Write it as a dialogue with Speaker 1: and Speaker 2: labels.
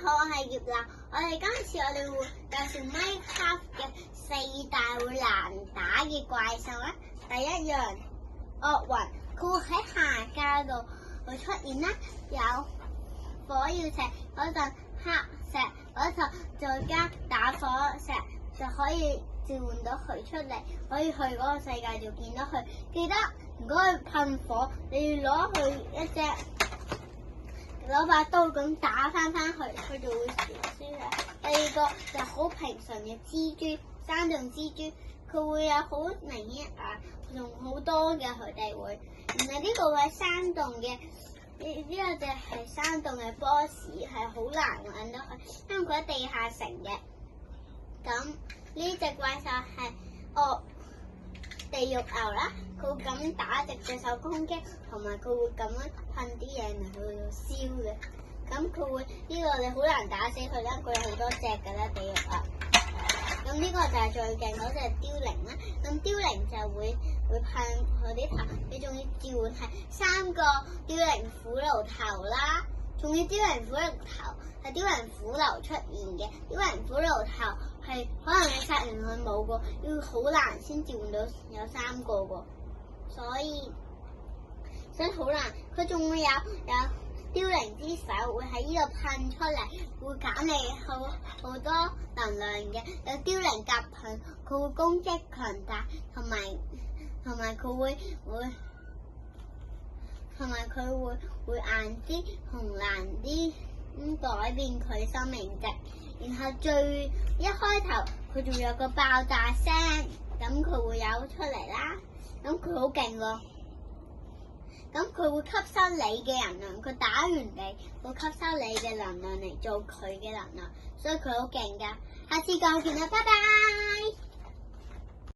Speaker 1: 好，我係葉娜。今次我哋會介紹 Minecraft 嘅4大會難打嘅怪獸啦。第一樣惡雲，佢會喺下家度會出現啦。有火曜石嗰陣，黑石嗰頭再加打火石就可以召喚到佢出嚟，可以去嗰個世界就見到佢。記得如果佢噴火，你要攞佢一隻。攞把刀咁打翻去，佢就會輸啦。第二個就好平常嘅蜘蛛，山洞蜘蛛，佢會有好明顯眼，仲好多嘅佢哋會。然後呢個係山洞嘅，呢個就係山洞嘅 boss， 係好難揾到佢，因為佢喺地下城嘅。咁呢隻怪獸係地獄牛啦，佢會咁打直隻手攻擊，同埋佢會咁樣噴啲嘢嚟去燒嘅。咁佢會呢個你好難打死佢啦，佢有好多隻㗎啦，地獄啊。咁呢個就係最勁嗰隻凋零啦。咁凋零就會噴佢啲頭，你仲要召喚係3個凋零骷髏頭啦，仲要凋零骷髏頭係凋零骷髏出現嘅，凋零骷髏頭。係可能你殺完佢冇個，要好難先召喚到有3個個，所以好難。佢仲會有凋零之手會喺呢度噴出嚟，會減你好多能量嘅。有凋零甲盾，佢會攻擊強大，同埋佢會硬啲同難啲改變佢生命值。然後一開頭佢仲有個爆炸聲，咁佢會有出嚟啦。咁佢好勁喎，咁佢會吸收你嘅能量，佢打完你會吸收你嘅能量嚟做佢嘅能量，所以佢好勁㗎。下次再見啦，拜拜。